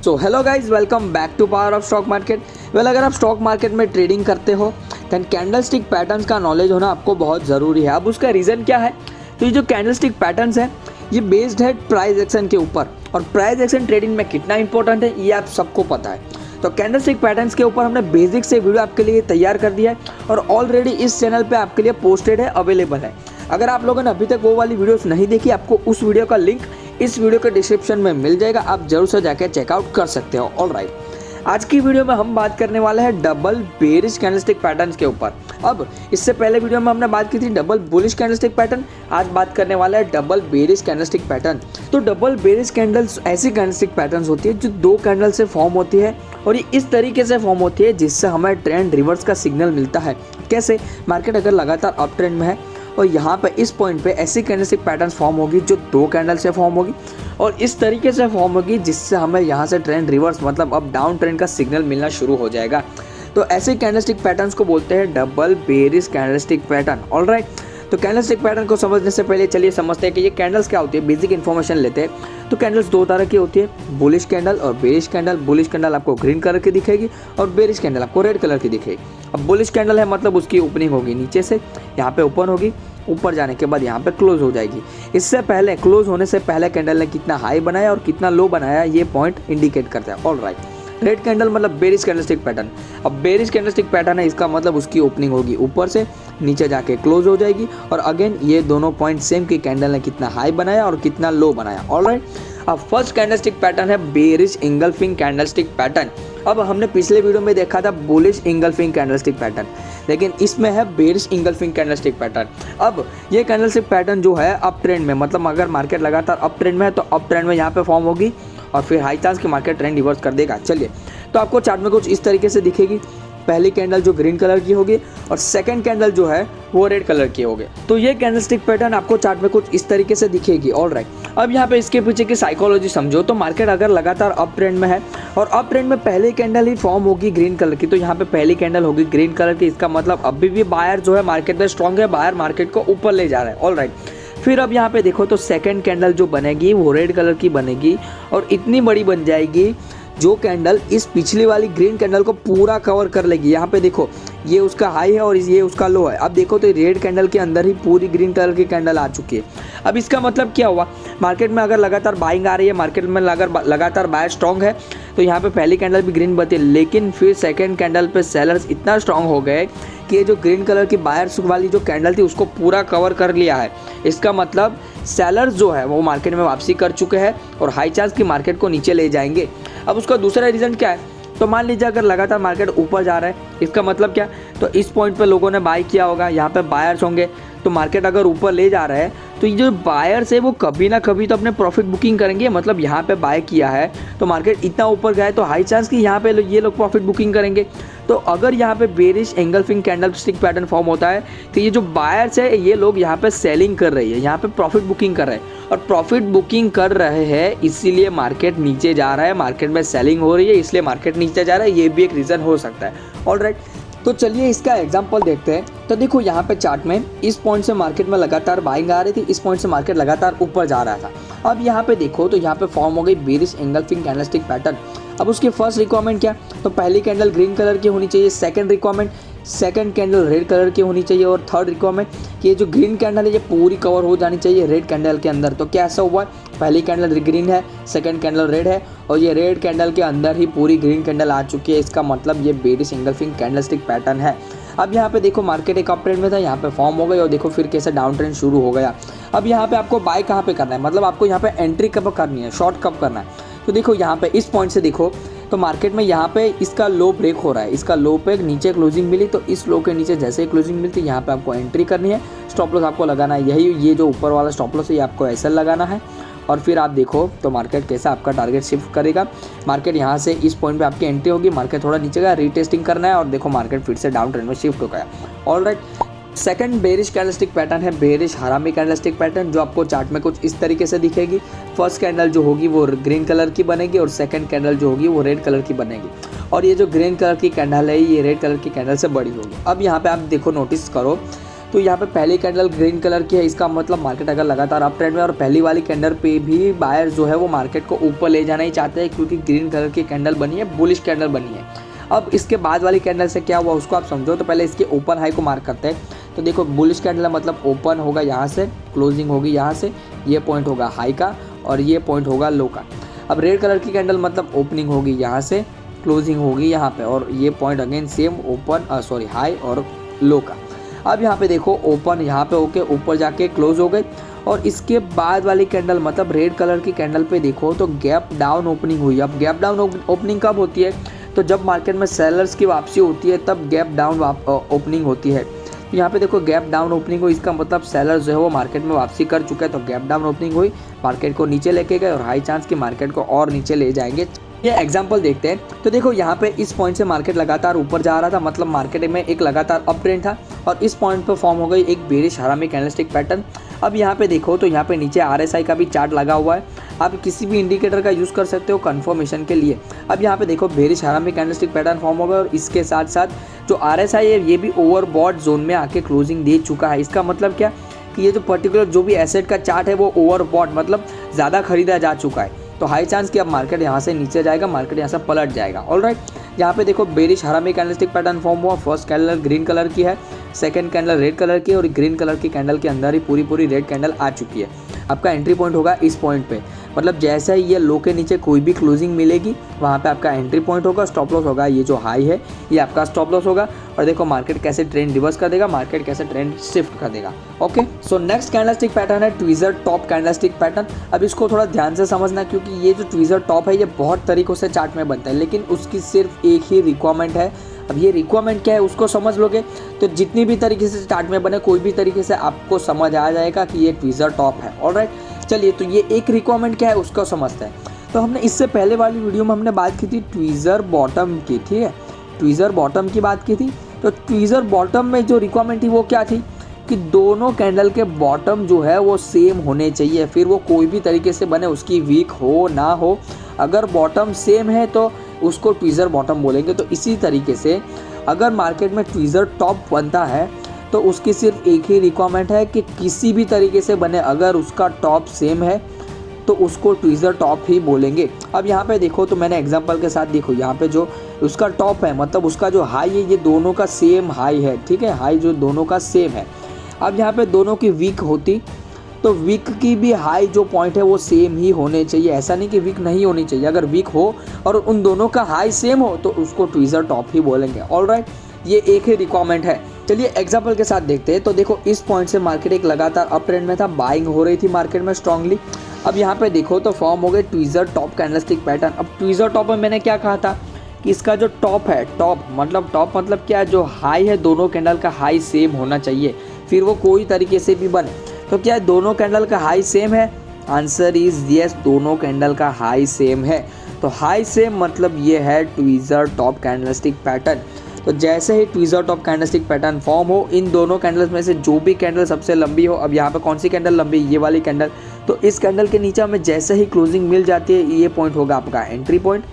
So hello guys, welcome back to power of stock market. अगर आप stock market में trading करते हो दैन कैंडलस्टिक पैटर्न्स का नॉलेज होना आपको बहुत ज़रूरी है। अब उसका रीज़न क्या है? तो ये जो कैंडलस्टिक पैटर्न्स है ये बेस्ड है प्राइस एक्शन के ऊपर, और प्राइस एक्शन ट्रेडिंग में कितना इंपॉर्टेंट है ये आप सबको पता है। तो कैंडलस्टिक पैटर्न्स के ऊपर हमने बेसिक से वीडियो आपके लिए तैयार कर दिया है और ऑलरेडी इस चैनल पे आपके लिए पोस्टेड है, अवेलेबल है। अगर आप लोगों ने अभी तक वो वाली वीडियोस नहीं देखी, आपको उस वीडियो का लिंक इस वीडियो के डिस्क्रिप्शन में मिल जाएगा, आप जरूर से जाकर चेकआउट कर सकते हो। ऑलराइट, आज की वीडियो में हम बात करने वाले हैं डबल बेरिश कैंडलस्टिक पैटर्न्स के ऊपर। अब इससे पहले वीडियो में हमने बात की थी डबल बुलिश कैंडलस्टिक पैटर्न, आज बात करने वाला है डबल बेरिश कैंडलस्टिक पैटर्न। तो डबल बेरिश कैंडल्स ऐसी कैंडलस्टिक पैटर्न्स होती है जो दो कैंडल से फॉर्म होती है, और ये इस तरीके से फॉर्म होती है जिससे हमें ट्रेंड रिवर्स का सिग्नल मिलता है। कैसे? मार्केट अगर लगातार अप ट्रेंड में है और यहाँ पे इस पॉइंट पे ऐसी कैंडलस्टिक पैटर्न्स फॉर्म होगी जो दो कैंडल से फॉर्म होगी और इस तरीके से फॉर्म होगी जिससे हमें यहाँ से ट्रेंड रिवर्स मतलब अब डाउन ट्रेंड का सिग्नल मिलना शुरू हो जाएगा। तो ऐसे कैंडलस्टिक पैटर्न्स को बोलते हैं double bearish candlestick pattern. Alright, तो कैंडलस्टिक पैटर्न को समझने से पहले चलिए समझते हैं कि ये कैंडल्स क्या होती है, बेसिक इन्फॉर्मेशन लेते हैं। तो कैंडल्स दो तरह की होती है, बुलिश कैंडल और बेरिश कैंडल। बुलिश कैंडल आपको ग्रीन कलर की दिखेगी और बेरिश कैंडल आपको रेड कलर की दिखेगी। अब बुलिश कैंडल है मतलब उसकी ओपनिंग होगी नीचे से, यहाँ पे ओपन होगी, ऊपर जाने के बाद यहाँ पे क्लोज हो जाएगी। इससे पहले क्लोज होने से पहले कैंडल ने कितना हाई बनाया और कितना लो बनाया ये पॉइंट इंडिकेट करता है। ऑलराइट, रेड कैंडल मतलब बेरिश कैंडलस्टिक पैटर्न। अब बेरिश कैंडलस्टिक पैटर्न है, इसका मतलब उसकी ओपनिंग होगी ऊपर से, नीचे जाके क्लोज हो जाएगी, और अगेन ये दोनों पॉइंट सेम कि कैंडल ने कितना हाई बनाया और कितना लो बनाया। ऑलराइट, अब फर्स्ट कैंडलस्टिक पैटर्न है बेरिश इंगल्फिंग कैंडलस्टिक पैटर्न। अब हमने पिछले वीडियो में देखा था बुलिश इंगल्फिंग कैंडलस्टिक पैटर्न, लेकिन इसमें है बेरिश इंगल्फिंग कैंडलस्टिक पैटर्न। अब ये कैंडलस्टिक पैटर्न जो है अप ट्रेंड में, मतलब अगर मार्केट लगातार अप ट्रेंड में है तो अप ट्रेंड में यहाँ पे फॉर्म होगी और फिर हाई चांस कि मार्केट ट्रेंड रिवर्स कर देगा। चलिए, तो आपको चार्ट में कुछ इस तरीके से दिखेगी। पहली कैंडल जो ग्रीन कलर की होगी और सेकंड कैंडल जो है वो रेड कलर की होगी। तो ये कैंडलस्टिक पैटर्न आपको चार्ट में कुछ इस तरीके से दिखेगी। ऑलराइट, अब यहाँ पे इसके पीछे की साइकोलॉजी समझो। तो मार्केट अगर लगातार अप ट्रेंड में है और अप ट्रेंड में पहली कैंडल ही फॉर्म होगी ग्रीन कलर की, तो यहाँ पे पहली कैंडल होगी ग्रीन कलर की, इसका मतलब अभी भी बायर जो है मार्केट में स्ट्रॉन्ग है, बायर मार्केट को ऊपर ले जा रहा है। ऑलराइट, फिर अब यहाँ पे देखो तो सेकंड कैंडल जो बनेगी वो रेड कलर की बनेगी और इतनी बड़ी बन जाएगी जो कैंडल इस पिछली वाली ग्रीन कैंडल को पूरा कवर कर लेगी। यहाँ पे देखो ये उसका हाई है और ये उसका लो है। अब देखो तो रेड कैंडल के अंदर ही पूरी ग्रीन कलर की कैंडल आ चुकी है। अब इसका मतलब क्या हुआ? मार्केट में अगर लगातार बाइंग आ रही है, मार्केट में अगर लगातार बाय स्ट्रॉन्ग है, तो यहाँ पे पहली कैंडल भी ग्रीन बनती है, लेकिन फिर सेकेंड कैंडल पे सेलर्स इतना स्ट्रॉन्ग हो गए कि ये जो ग्रीन कलर की बायर्स वाली जो कैंडल थी उसको पूरा कवर कर लिया है। इसका मतलब सेलर्स जो है वो मार्केट में वापसी कर चुके हैं और हाई चांस की मार्केट को नीचे ले जाएंगे। अब उसका दूसरा रीज़न क्या है? तो मान लीजिए अगर लगातार मार्केट ऊपर जा रहा है, इसका मतलब क्या? तो इस पॉइंट पे लोगों ने बाय किया होगा, यहाँ पे बायर्स होंगे, तो मार्केट अगर ऊपर ले जा रहा है तो ये जो बायर्स है वो कभी ना कभी तो अपने प्रॉफिट बुकिंग करेंगे। मतलब यहाँ पे बाय किया है तो मार्केट इतना ऊपर गया है तो हाई चांस कि यहाँ पे ये लोग प्रॉफिट बुकिंग करेंगे। तो अगर यहाँ पे bearish engulfing candlestick pattern form होता है तो ये जो बायर्स है ये लोग यहाँ पे सेलिंग कर रही है, यहाँ पे प्रॉफिट बुकिंग कर रहे हैं, और प्रॉफिट बुकिंग कर रहे हैं इसीलिए मार्केट नीचे जा रहा है, मार्केट में सेलिंग हो रही है इसलिए मार्केट नीचे जा रहा है, ये भी एक रीज़न हो सकता है। ऑलराइट, तो चलिए इसका एग्जांपल देखते हैं। तो देखो यहाँ पे चार्ट में इस पॉइंट से मार्केट में लगातार बाइंग आ रही थी, इस पॉइंट से मार्केट लगातार ऊपर जा रहा था। अब यहाँ पे देखो तो यहाँ पे फॉर्म हो गई बेरिश एंगल्फिंग कैंडलस्टिक पैटर्न। अब उसकी फर्स्ट रिक्वायरमेंट क्या? तो पहली कैंडल ग्रीन कलर की होनी चाहिए, second requirement second candle red colour की होनी चाहिए, और थर्ड रिक्वायरमेंट कि ये जो ग्रीन कैंडल है ये पूरी कवर हो जानी चाहिए रेड कैंडल के अंदर। तो क्या ऐसा हुआ? पहली कैंडल ग्रीन है, सेकंड कैंडल रेड है, और ये रेड कैंडल के अंदर ही पूरी ग्रीन कैंडल आ चुकी है। इसका मतलब ये बेरिश एंगल्फिंग कैंडलस्टिक पैटर्न है। अब यहाँ पे देखो मार्केट एक अप ट्रेंड में था, यहाँ पे फॉर्म हो गई और देखो फिर कैसे डाउन ट्रेंड शुरू हो गया। अब यहाँ पे आपको बाय कहाँ पे करना है, मतलब आपको यहाँ पे एंट्री कब करनी है, शॉर्ट कब करना है? तो देखो यहाँ पे इस पॉइंट से देखो तो मार्केट में यहाँ पे इसका लो ब्रेक हो रहा है, इसका लो पे नीचे क्लोजिंग मिली, तो इस लो के नीचे जैसे ही क्लोजिंग मिलती है यहाँ पे आपको एंट्री करनी है। स्टॉप लॉस आपको लगाना है, यही ये जो ऊपर वाला स्टॉप लॉस है ये आपको ऐसा लगाना है, और फिर आप देखो तो मार्केट कैसा आपका टारगेट शिफ्ट करेगा। मार्केट यहाँ से इस पॉइंट पे आपकी एंट्री होगी, मार्केट थोड़ा नीचे गया, रीटेस्टिंग करना है, और देखो मार्केट फिर से डाउन ट्रेंड में शिफ्ट हो गया। Alright, second bearish candlestick pattern है बेरिश हरामी कैंडलस्टिक पैटर्न, जो आपको चार्ट में कुछ इस तरीके से दिखेगी। फर्स्ट कैंडल जो होगी वो ग्रीन कलर की बनेगी और सेकंड कैंडल जो होगी वो रेड कलर की बनेगी, और ये जो ग्रीन कलर की कैंडल है ये रेड कलर की कैंडल से बड़ी होगी। अब यहाँ पे आप देखो नोटिस करो तो यहाँ पे पहली कैंडल ग्रीन कलर की है, इसका मतलब मार्केट अगर लगातार अप ट्रेंड में, और पहली वाली कैंडल पे भी बायर्स जो है वो मार्केट को ऊपर ले जाना ही चाहते हैं क्योंकि ग्रीन कलर की कैंडल बनी है, बुलिश कैंडल बनी है। अब इसके बाद वाली कैंडल से क्या हुआ उसको आप समझो। तो पहले इसके ओपन हाई को मार्क करते हैं। तो देखो बुलिश कैंडल है, मतलब ओपन होगा यहाँ से, क्लोजिंग होगी यहाँ से, ये पॉइंट होगा हाई का और ये पॉइंट होगा लो का। अब रेड कलर की कैंडल मतलब ओपनिंग होगी यहाँ से, क्लोजिंग होगी यहाँ पे, और ये point again same open high और लो का। अब यहाँ पे देखो ओपन यहाँ पे होके ऊपर जाके क्लोज हो गई, और इसके बाद वाली कैंडल मतलब रेड कलर की कैंडल पे देखो तो गैप डाउन ओपनिंग हुई। अब गैप डाउन ओपनिंग कब होती है? तो जब मार्केट में सेलर्स की वापसी होती है तब गैप डाउन ओपनिंग होती है। तो यहाँ पे देखो गैप डाउन ओपनिंग हुई, इसका मतलब सेलर जो है वो मार्केट में वापसी कर चुका है। तो गैप डाउन ओपनिंग हुई, मार्केट को नीचे लेके गए और हाई चांस कि मार्केट को और नीचे ले जाएंगे। ये एग्जांपल देखते हैं। तो देखो यहाँ पे इस पॉइंट से मार्केट लगातार ऊपर जा रहा था, मतलब मार्केट में एक लगातार अप ट्रेंड था, और इस पॉइंट पे फॉर्म हो गई एक बेरिश हरामी कैंडलस्टिक पैटर्न। अब यहाँ पे देखो तो यहाँ पे नीचे RSI का भी चार्ट लगा हुआ है, आप किसी भी इंडिकेटर का यूज़ कर सकते हो कंफर्मेशन के लिए। अब यहाँ पे देखो बेरिश हरामी कैंडलस्टिक पैटर्न फॉर्म हो गया, और इसके साथ साथ जो RSI है ये भी ओवरबॉट जोन में आके क्लोजिंग दे चुका है। इसका मतलब क्या कि ये जो पर्टिकुलर जो भी एसेट का चार्ट है वो ओवरबॉट मतलब ज़्यादा खरीदा जा चुका है। तो हाई चांस कि अब मार्केट यहाँ से नीचे जाएगा, मार्केट यहाँ से पलट जाएगा। ऑलराइट, यहाँ पे देखो बेरिश हरामी कैंडलस्टिक पैटर्न फॉर्म हुआ। फर्स्ट कैंडल ग्रीन कलर की है, सेकंड कैंडल रेड कलर की, और ग्रीन कलर की कैंडल के अंदर ही पूरी रेड कैंडल आ चुकी है। आपका एंट्री पॉइंट होगा इस पॉइंट पे, मतलब जैसे ही ये लो के नीचे कोई भी क्लोजिंग मिलेगी वहाँ पे आपका एंट्री पॉइंट होगा। स्टॉप लॉस होगा ये जो हाई है, ये आपका स्टॉप लॉस होगा। और देखो मार्केट कैसे ट्रेंड रिवर्स कर देगा, मार्केट कैसे ट्रेंड शिफ्ट कर देगा। Okay, so next candlestick pattern है ट्वीजर टॉप कैंडलस्टिक पैटर्न। अब इसको थोड़ा ध्यान से समझना, क्योंकि ये जो ट्वीजर टॉप है ये बहुत तरीकों से चार्ट में बनता है, लेकिन उसकी सिर्फ एक ही रिक्वायरमेंट है। अब ये रिक्वायरमेंट क्या है उसको समझ लोगे तो जितनी भी तरीके से चार्ट में बने कोई भी तरीके से आपको समझ आ जाएगा कि ये ट्वीजर टॉप है। ऑलराइट, चलिए तो ये एक रिक्वायरमेंट क्या है उसको समझते हैं। तो हमने इससे पहले वाली वीडियो में हमने बात की थी ट्वीजर बॉटम की, ठीक है, ट्वीजर बॉटम की बात की थी। तो ट्वीजर बॉटम में जो रिक्वायरमेंट थी वो क्या थी कि दोनों कैंडल के बॉटम जो है वो सेम होने चाहिए, फिर वो कोई भी तरीके से बने, उसकी वीक हो ना हो, अगर बॉटम सेम है तो उसको ट्वीजर बॉटम बोलेंगे। तो इसी तरीके से अगर मार्केट में ट्वीजर टॉप बनता है तो उसकी सिर्फ एक ही रिक्वायरमेंट है कि किसी भी तरीके से बने, अगर उसका टॉप सेम है तो उसको ट्वीजर टॉप ही बोलेंगे। अब यहाँ पे देखो तो मैंने एग्जांपल के साथ देखो, यहाँ पे जो उसका टॉप है मतलब उसका जो हाई है ये दोनों का सेम हाई है, ठीक है, हाई जो दोनों का सेम है। अब यहाँ पे दोनों की वीक होती तो वीक की भी हाई जो पॉइंट है वो सेम ही होने चाहिए, ऐसा नहीं कि वीक नहीं होनी चाहिए। अगर वीक हो और उन दोनों का हाई सेम हो तो उसको ट्वीजर टॉप ही बोलेंगे। ऑलराइट, ये एक ही रिक्वायरमेंट है। चलिए एग्जांपल के साथ देखते हैं। तो देखो इस पॉइंट से मार्केट एक लगातार अप ट्रेंड में था, बाइंग हो रही थी मार्केट में स्ट्रांगली। अब यहाँ पे देखो तो फॉर्म हो गए ट्वीजर टॉप कैंडलस्टिक पैटर्न। अब ट्वीजर टॉप में मैंने क्या कहा था कि इसका जो टॉप है, टॉप मतलब क्या, जो हाई है दोनों कैंडल का हाई सेम होना चाहिए, फिर वो कोई तरीके से भी बने। तो क्या दोनों कैंडल का हाई सेम है? आंसर इज यस, दोनों कैंडल का हाई सेम है। तो हाई सेम मतलब ये है ट्वीजर टॉप कैंडलस्टिक पैटर्न। तो जैसे ही tweezer top candlestick pattern form हो, इन दोनों कैंडल्स में से जो भी कैंडल सबसे लंबी हो, अब यहाँ पे कौन सी कैंडल लंबी, ये वाली कैंडल, तो इस कैंडल के नीचे हमें जैसे ही क्लोजिंग मिल जाती है ये पॉइंट होगा आपका एंट्री पॉइंट,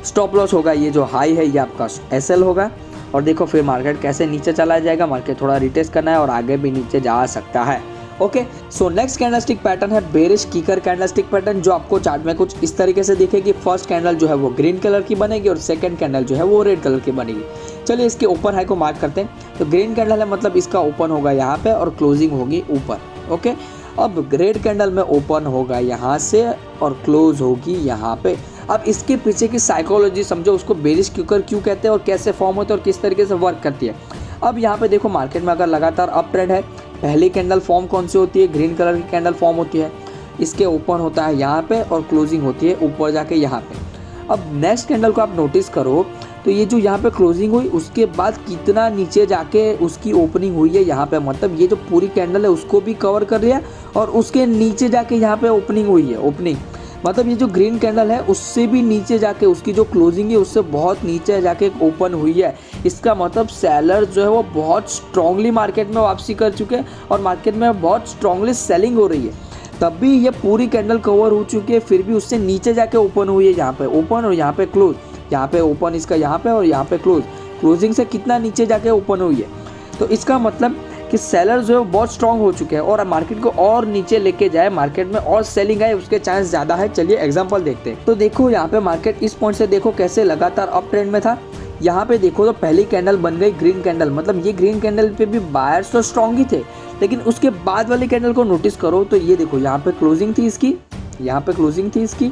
स्टॉप लॉस होगा ये जो हाई है ये आपका SL होगा। और देखो फिर मार्केट कैसे नीचे चला जाएगा, मार्केट थोड़ा रिटेस्ट करना है और आगे भी नीचे जा सकता है। Okay, so next candlestick pattern है बेरिश किकर कैंडलस्टिक पैटर्न, जो आपको चार्ट में कुछ इस तरीके से दिखेगी। फर्स्ट कैंडल जो है वो ग्रीन कलर की बनेगी और सेकंड कैंडल जो है वो रेड कलर की बनेगी। चलिए इसके ओपन हाई को मार्क करते हैं। तो ग्रीन कैंडल है मतलब इसका ओपन होगा यहाँ पे और क्लोजिंग होगी ऊपर। ओके, अब रेड कैंडल में ओपन होगा यहाँ से और क्लोज होगी यहाँ पे। अब इसके पीछे की साइकोलॉजी समझो, उसको बेरिश किकर क्यों कहते हैं और कैसे फॉर्म होते हैं और किस तरीके से वर्क करती है। अब यहाँ पे देखो मार्केट में अगर लगातार अप ट्रेंड है, पहली कैंडल फॉर्म कौन सी होती है, ग्रीन कलर की कैंडल फॉर्म होती है, इसके ओपन होता है यहाँ पे और क्लोजिंग होती है ऊपर जाके यहाँ पे। अब नेक्स्ट कैंडल को आप नोटिस करो तो ये जो यहाँ पे क्लोजिंग हुई उसके बाद कितना नीचे जाके उसकी ओपनिंग हुई है यहाँ पे, मतलब ये जो पूरी कैंडल है उसको भी कवर कर रही है और उसके नीचे जाके यहाँ पे ओपनिंग हुई है। ओपनिंग मतलब ये जो ग्रीन कैंडल है उससे भी नीचे जाके उसकी जो क्लोजिंग है उससे बहुत नीचे जाके ओपन हुई है। इसका मतलब सेलर जो है वो बहुत स्ट्रांगली मार्केट में वापसी कर चुके हैं और मार्केट में बहुत स्ट्रांगली सेलिंग हो रही है। तब भी ये पूरी कैंडल कवर हो चुकी है, फिर भी उससे नीचे जाके ओपन हुई है, यहाँ पे ओपन और यहाँ पे क्लोज, यहाँ पे ओपन इसका यहाँ पे और यहाँ पे क्लोज, क्लोजिंग से कितना नीचे जाके ओपन हुई है। तो इसका मतलब कि सेलर जो है वो बहुत स्ट्रांग हो चुके हैं और मार्केट को और नीचे लेके जाए, मार्केट में और सेलिंग आए, उसके चांस ज़्यादा है। चलिए एग्जांपल देखते हैं। तो देखो यहाँ पे मार्केट इस पॉइंट से देखो कैसे लगातार अप ट्रेंड में था। यहाँ पे देखो तो पहली कैंडल बन गई ग्रीन कैंडल, मतलब ये ग्रीन कैंडल पे भी बायर्स तो स्ट्रांग ही थे, लेकिन उसके बाद वाली कैंडल को नोटिस करो तो ये देखो यहाँ पे क्लोजिंग थी इसकी, यहाँ पे क्लोजिंग थी इसकी।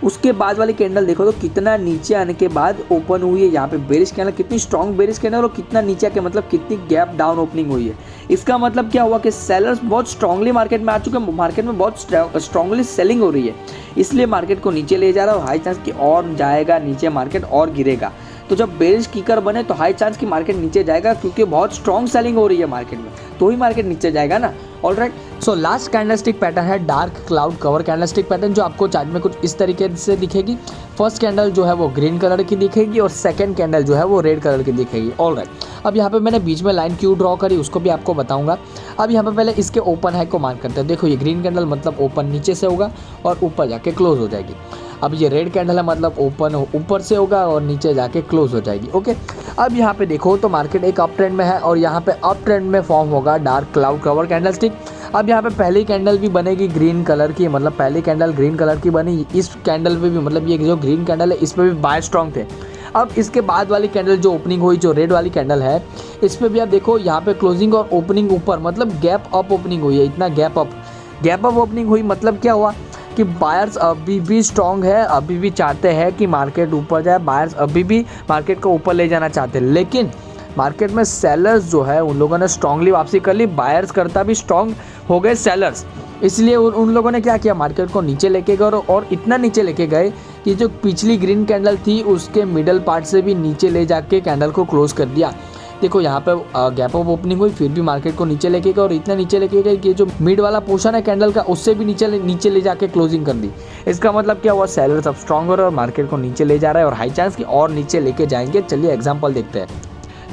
उसके बाद वाली कैंडल देखो तो कितना नीचे आने के बाद ओपन हुई है। यहाँ पे बेरिश कैंडल, कितनी स्ट्रांग बेरिश कैंडल और कितना नीचे आके मतलब कितनी गैप डाउन ओपनिंग हुई है। इसका मतलब क्या हुआ कि सेलर्स बहुत स्ट्रांगली मार्केट में आ चुके हैं, मार्केट में बहुत स्ट्रांगली सेलिंग हो रही है, इसलिए मार्केट को नीचे ले जा रहा है और हाई चांस कि और जाएगा नीचे, मार्केट और गिरेगा। तो जब बेरिश कीकर बने तो हाई चांस की मार्केट नीचे जाएगा, क्योंकि बहुत स्ट्रांग सेलिंग हो रही है मार्केट में, तो ही मार्केट नीचे जाएगा ना। Alright, so last candlestick pattern है dark cloud cover candlestick pattern, जो आपको चार्ट में कुछ इस तरीके से दिखेगी। फर्स्ट कैंडल जो है वो ग्रीन कलर की दिखेगी और सेकंड कैंडल जो है वो रेड कलर की दिखेगी। ऑलराइट, अब यहाँ पे मैंने बीच में लाइन क्यों ड्रॉ करी उसको भी आपको बताऊंगा। अब यहाँ पे पहले इसके ओपन हाई को मार्क करते हैं। देखो ये ग्रीन कैंडल मतलब ओपन नीचे से होगा और ऊपर जाके क्लोज हो जाएगी। अब ये रेड कैंडल है मतलब ओपन ऊपर से होगा और नीचे जाके क्लोज हो जाएगी। ओके, अब यहाँ पे देखो तो मार्केट एक अप ट्रेंड में है और यहाँ पे अप ट्रेंड में फॉर्म होगा डार्क क्लाउड कवर कैंडलस्टिक। अब यहाँ पे पहली कैंडल भी बनेगी ग्रीन कलर की, मतलब पहली कैंडल ग्रीन कलर की बनी। इस कैंडल पे भी मतलब ये जो ग्रीन कैंडल है इस पे भी बाय स्ट्रॉन्ग थे। अब इसके बाद वाली कैंडल जो ओपनिंग हुई, जो रेड वाली कैंडल है, इस पे भी आप देखो यहाँ पे क्लोजिंग और ओपनिंग ऊपर, मतलब गैप अप ओपनिंग हुई है। इतना गैप अप ओपनिंग हुई मतलब क्या हुआ कि बायर्स अभी भी स्ट्रांग है, अभी भी चाहते हैं कि मार्केट ऊपर जाए, बायर्स अभी भी मार्केट को ऊपर ले जाना चाहते हैं, लेकिन मार्केट में सेलर्स जो है उन लोगों ने स्ट्रांगली वापसी कर ली। बायर्स करता भी स्ट्रांग हो गए सेलर्स, इसलिए उन लोगों ने क्या किया, मार्केट को नीचे लेके गए और इतना नीचे लेके गए कि जो पिछली ग्रीन कैंडल थी उसके मिडल पार्ट से भी नीचे ले जाके कैंडल को क्लोज कर दिया। देखो यहाँ पे गैप अप ओपनिंग हुई, फिर भी मार्केट को नीचे लेके गए और इतना नीचे लेके गए कि जो मिड वाला पोर्शन है कैंडल का उससे भी नीचे ले जाके क्लोजिंग कर दी। इसका मतलब क्या हुआ, सेलर्स अब स्ट्रॉन्गर और मार्केट को नीचे ले जा रहा है और हाई चांस की और नीचे लेके जाएंगे। चलिए एग्जाम्पल देखते हैं।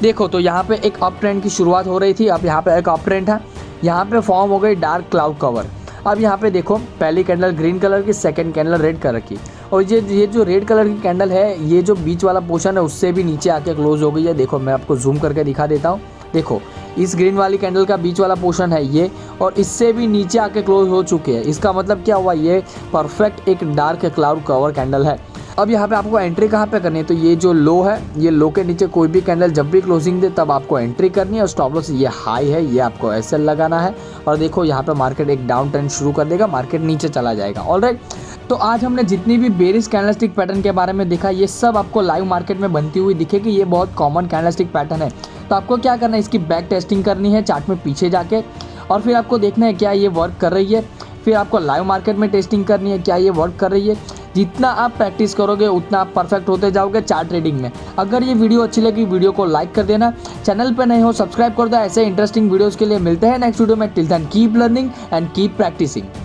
देखो तो यहाँ पे एक अप ट्रेंड की शुरुआत हो रही थी, अब यहाँ पे एक अप ट्रेंड है, यहाँ पे फॉर्म हो गई डार्क क्लाउड कवर। अब यहाँ पे देखो पहली कैंडल ग्रीन कलर की, सेकंड कैंडल रेड कलर की, और ये जो रेड कलर की कैंडल है ये जो बीच वाला पोर्शन है उससे भी नीचे आके क्लोज हो गई है। देखो मैं आपको जूम करके दिखा देता हूँ। देखो इस ग्रीन वाली कैंडल का बीच वाला पोर्शन है ये, और इससे भी नीचे आके क्लोज हो चुके हैं। इसका मतलब क्या हुआ, ये परफेक्ट एक डार्क क्लाउड कवर कैंडल है। अब यहाँ पे आपको एंट्री कहाँ पे करनी है, तो ये जो लो है, ये लो के नीचे कोई भी कैंडल जब भी क्लोजिंग दे तब आपको एंट्री करनी है, और स्टॉप लॉस ये हाई है, ये आपको एसएल लगाना है। और देखो यहाँ पे मार्केट एक डाउन ट्रेंड शुरू कर देगा, मार्केट नीचे चला जाएगा। ऑलराइट, तो आज हमने जितनी भी बेरिश कैंडलस्टिक पैटर्न के बारे में देखा, ये सब आपको लाइव मार्केट में बनती हुई दिखेगी। ये बहुत कॉमन कैंडलस्टिक पैटर्न है, तो आपको क्या करना है, इसकी बैक टेस्टिंग करनी है चार्ट में पीछे जाके, और फिर आपको देखना है क्या ये वर्क कर रही है। फिर आपको लाइव मार्केट में टेस्टिंग करनी है क्या ये वर्क कर रही है। जितना आप प्रैक्टिस करोगे उतना आप परफेक्ट होते जाओगे चार्ट ट्रेडिंग में। अगर ये वीडियो अच्छी लगी, वीडियो को लाइक कर देना, चैनल पर नए हो सब्सक्राइब कर दो। ऐसे इंटरेस्टिंग वीडियोस के लिए मिलते हैं नेक्स्ट वीडियो में। Till then keep learning and keep practising.